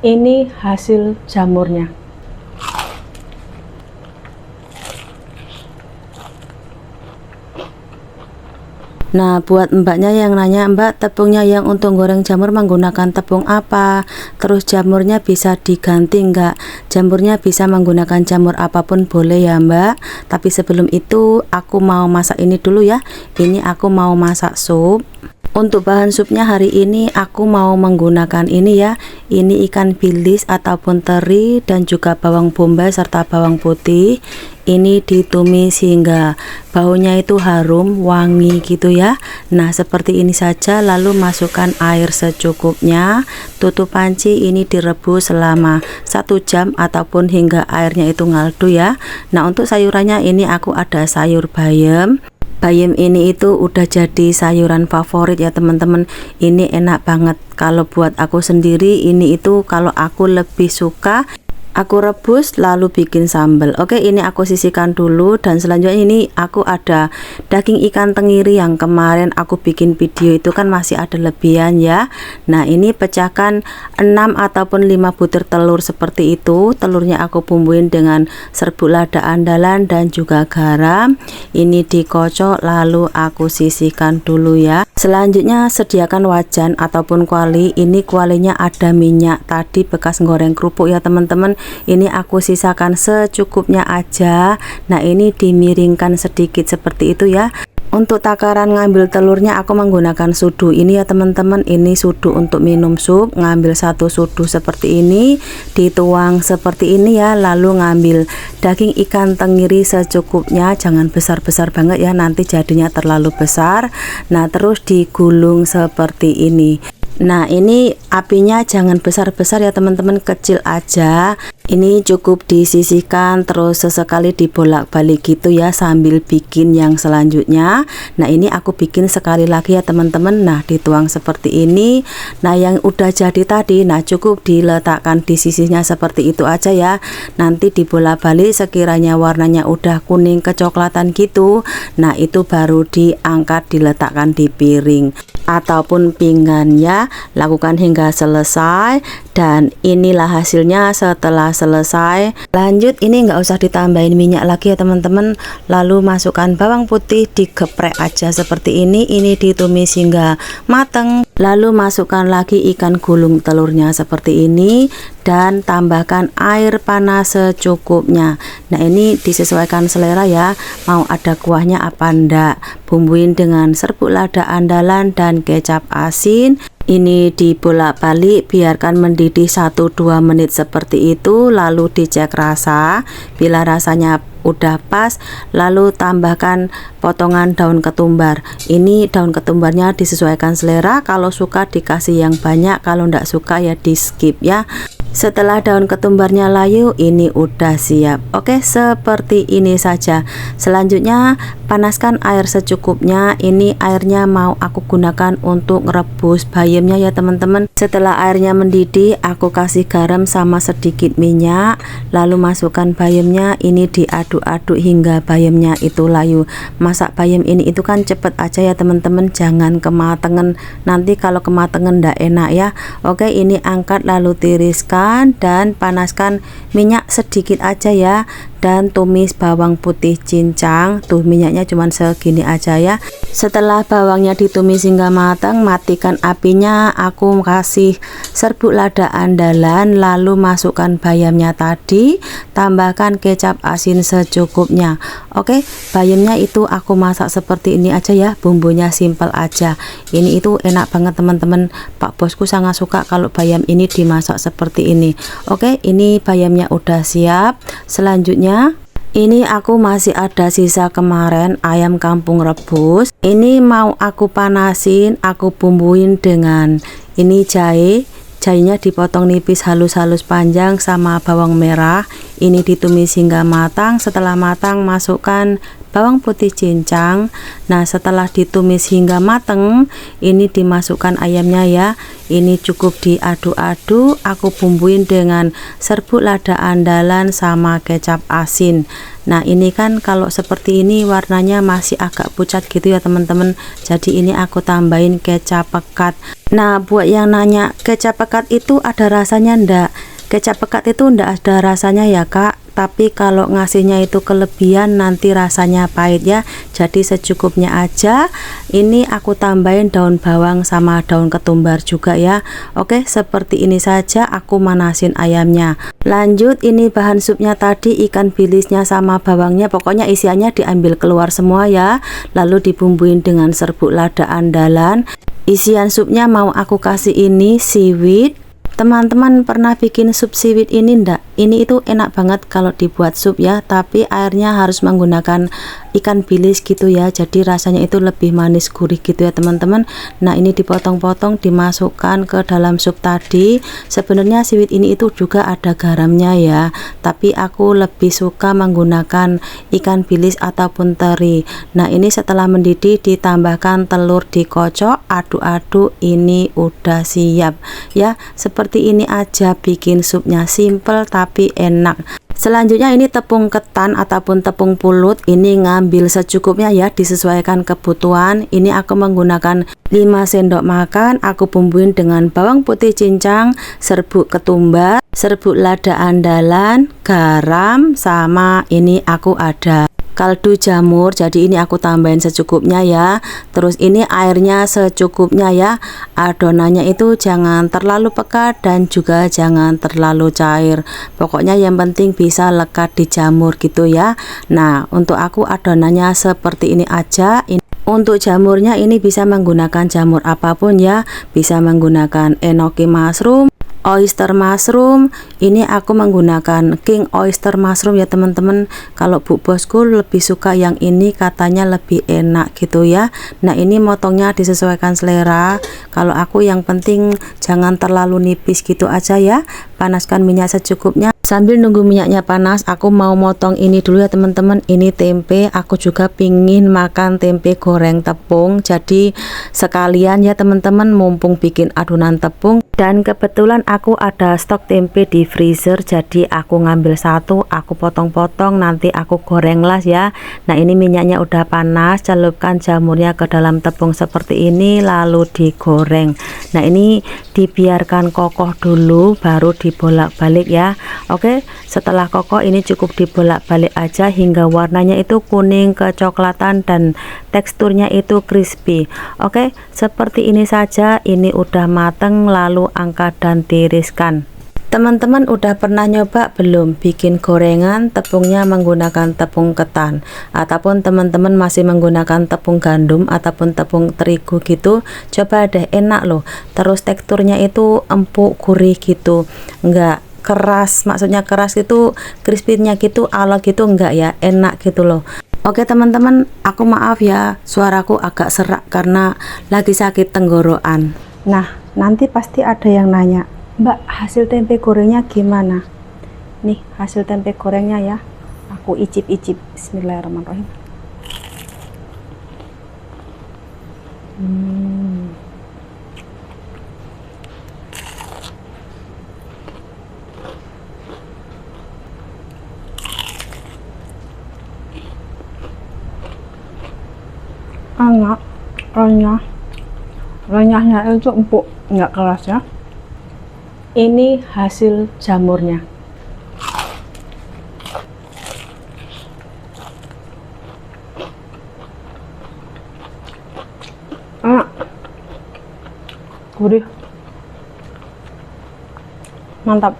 Ini hasil jamurnya. Nah, buat mbaknya yang nanya, Mbak, tepungnya yang untuk goreng jamur menggunakan tepung apa? Terus jamurnya bisa diganti enggak? Jamurnya bisa menggunakan jamur apapun boleh ya, Mbak. Tapi sebelum itu aku mau masak ini dulu ya. Ini aku mau masak sup. Untuk bahan supnya hari ini aku mau menggunakan ini ya. Ini ikan bilis ataupun teri dan juga bawang bombay serta bawang putih. Ini ditumis hingga baunya itu harum, wangi gitu ya. Nah, seperti ini saja, lalu masukkan air secukupnya. Tutup panci, ini direbus selama 1 jam ataupun hingga airnya itu ngaldu ya. Nah, untuk sayurannya ini aku ada sayur bayam. Bayam ini itu udah jadi sayuran favorit ya teman-teman. Ini enak banget kalau buat aku sendiri. Ini itu kalau aku lebih suka aku rebus lalu bikin sambal. Oke, ini aku sisihkan dulu. Dan selanjutnya ini aku ada daging ikan tenggiri yang kemarin aku bikin video itu kan masih ada lebihan ya. Nah, ini pecahkan 6 ataupun 5 butir telur seperti itu. Telurnya aku bumbuin dengan serbuk lada andalan dan juga garam. Ini dikocok lalu aku sisihkan dulu ya. Selanjutnya sediakan wajan ataupun kuali. Ini kualinya ada minyak tadi bekas goreng kerupuk ya teman-teman. Ini aku sisakan secukupnya aja. Nah, ini dimiringkan sedikit seperti itu ya. Untuk takaran ngambil telurnya aku menggunakan sudu ini ya teman-teman. Ini sudu untuk minum sup. Ngambil 1 sudu seperti ini, dituang seperti ini ya. Lalu ngambil daging ikan tenggiri secukupnya, jangan besar-besar banget ya, nanti jadinya terlalu besar. Nah, terus digulung seperti ini. Nah, ini apinya jangan besar-besar ya teman-teman, kecil aja. Ini cukup disisihkan terus sesekali dibolak-balik gitu ya sambil bikin yang selanjutnya. Nah, ini aku bikin sekali lagi ya teman-teman. Nah, dituang seperti ini. Nah, yang udah jadi tadi, nah cukup diletakkan di sisinya seperti itu aja ya. Nanti dibolak-balik sekiranya warnanya udah kuning kecoklatan gitu. Nah, itu baru diangkat diletakkan di piring ataupun pinggan ya. Lakukan hingga selesai dan inilah hasilnya setelah selesai. Lanjut, ini nggak usah ditambahin minyak lagi ya teman-teman. Lalu masukkan bawang putih, digeprek aja seperti ini. Ini ditumis hingga mateng. Lalu masukkan lagi ikan gulung telurnya seperti ini dan tambahkan air panas secukupnya. Nah, ini disesuaikan selera ya, mau ada kuahnya apa enggak. Bumbuin dengan serbuk lada andalan dan kecap asin. Ini dibolak-balik, biarkan mendidih 1-2 menit seperti itu, lalu dicek rasa. Bila rasanya udah pas, lalu tambahkan potongan daun ketumbar. Ini daun ketumbarnya disesuaikan selera, kalau suka dikasih yang banyak, kalau enggak suka ya di skip ya. Setelah daun ketumbarnya layu, ini udah siap. Oke, seperti ini saja. Selanjutnya panaskan air secukupnya. Ini airnya mau aku gunakan untuk merebus bayamnya ya teman-teman. Setelah airnya mendidih, aku kasih garam sama sedikit minyak, lalu masukkan bayamnya. Ini diaduk-aduk hingga bayamnya itu layu. Masak bayam ini itu kan cepet aja ya teman-teman, jangan kematangan. Nanti kalau kematangan ndak enak ya. Oke, ini angkat lalu tiriskan dan panaskan minyak sedikit aja ya, dan tumis bawang putih cincang. Tuh, minyaknya cuman segini aja ya. Setelah bawangnya ditumis hingga matang, matikan apinya. Aku kasih serbuk lada andalan, lalu masukkan bayamnya tadi, tambahkan kecap asin secukupnya. Oke, bayamnya itu aku masak seperti ini aja ya, bumbunya simple aja. Ini itu enak banget teman-teman. Pak bosku sangat suka kalau bayam ini dimasak seperti ini. Oke, ini bayamnya udah siap. Selanjutnya ini aku masih ada sisa kemarin ayam kampung rebus. Ini mau aku panasin, aku bumbuin dengan ini jahe. Jahenya dipotong nipis halus-halus panjang sama bawang merah. Ini ditumis hingga matang. Setelah matang, masukkan bawang putih cincang. Nah, setelah ditumis hingga mateng, ini dimasukkan ayamnya ya. Ini cukup diaduk-aduk, aku bumbuin dengan serbuk lada andalan sama kecap asin. Nah, ini kan kalau seperti ini warnanya masih agak pucat gitu ya teman-teman. Jadi ini aku tambahin kecap pekat. Nah, buat yang nanya kecap pekat itu ada rasanya ndak? Kecap pekat itu ndak ada rasanya ya kak, tapi kalau ngasihnya itu kelebihan nanti rasanya pahit ya. Jadi secukupnya aja. Ini aku tambahin daun bawang sama daun ketumbar juga ya. Oke, seperti ini saja aku manasin ayamnya. Lanjut, ini bahan supnya tadi, ikan bilisnya sama bawangnya, pokoknya isiannya diambil keluar semua ya. Lalu dibumbuin dengan serbuk lada andalan. Isian supnya mau aku kasih ini seaweed. Teman-teman pernah bikin sup seaweed ini ndak? Ini itu enak banget kalau dibuat sup ya, tapi airnya harus menggunakan ikan bilis gitu ya, jadi rasanya itu lebih manis gurih gitu ya teman-teman. Nah, ini dipotong-potong dimasukkan ke dalam sup tadi. Sebenarnya seaweed ini itu juga ada garamnya ya, tapi aku lebih suka menggunakan ikan bilis ataupun teri. Nah, ini setelah mendidih ditambahkan telur dikocok, aduk-aduk, ini udah siap ya. Seperti ini aja bikin supnya, simple tapi enak. Selanjutnya ini tepung ketan ataupun tepung pulut, ini ngambil secukupnya ya, disesuaikan kebutuhan. Ini aku menggunakan 5 sendok makan, aku bumbuin dengan bawang putih cincang, serbuk ketumbar, serbuk lada andalan, garam, sama ini aku ada kaldu jamur, jadi ini aku tambahin secukupnya ya. Terus ini airnya secukupnya ya. Adonannya itu jangan terlalu pekat dan juga jangan terlalu cair, pokoknya yang penting bisa lekat di jamur gitu ya. Nah, untuk aku adonannya seperti ini aja. Untuk jamurnya ini bisa menggunakan jamur apapun ya, bisa menggunakan enoki mushroom, oyster mushroom. Ini aku menggunakan king oyster mushroom ya teman-teman. Kalau bu bosku lebih suka yang ini, katanya lebih enak gitu ya. Nah, ini motongnya disesuaikan selera. Kalau aku yang penting jangan terlalu nipis gitu aja ya. Panaskan minyak secukupnya. Sambil nunggu minyaknya panas, aku mau motong ini dulu ya teman-teman. Ini tempe, aku juga pingin makan tempe goreng tepung, jadi sekalian ya teman-teman, mumpung bikin adonan tepung. Dan kebetulan aku ada stok tempe di freezer, jadi aku ngambil satu, aku potong-potong, nanti aku goreng lah ya. Nah, ini minyaknya udah panas, celupkan jamurnya ke dalam tepung seperti ini, lalu digoreng. Nah, ini dibiarkan kokoh dulu, baru dibolak-balik ya. Oke, setelah kokoh ini cukup dibolak-balik aja hingga warnanya itu kuning kecoklatan dan teksturnya itu crispy. Oke, seperti ini saja. Ini udah mateng, lalu angkat dan tiriskan. Teman-teman udah pernah nyoba belum bikin gorengan tepungnya menggunakan tepung ketan, ataupun teman-teman masih menggunakan tepung gandum ataupun tepung terigu gitu? Coba deh, enak loh. Terus teksturnya itu empuk gurih gitu, enggak keras, maksudnya keras gitu, crispy-nya gitu, ala gitu enggak ya, enak gitu loh. Oke teman-teman, aku maaf ya suaraku agak serak karena lagi sakit tenggorokan. Nah, nanti pasti ada yang nanya, Mbak, hasil tempe gorengnya gimana? Nih hasil tempe gorengnya ya, aku icip-icip. Bismillahirrahmanirrahim. Enak, renyahnya itu empuk, nggak keras ya. Ini hasil jamurnya. Enak, gurih, mantap.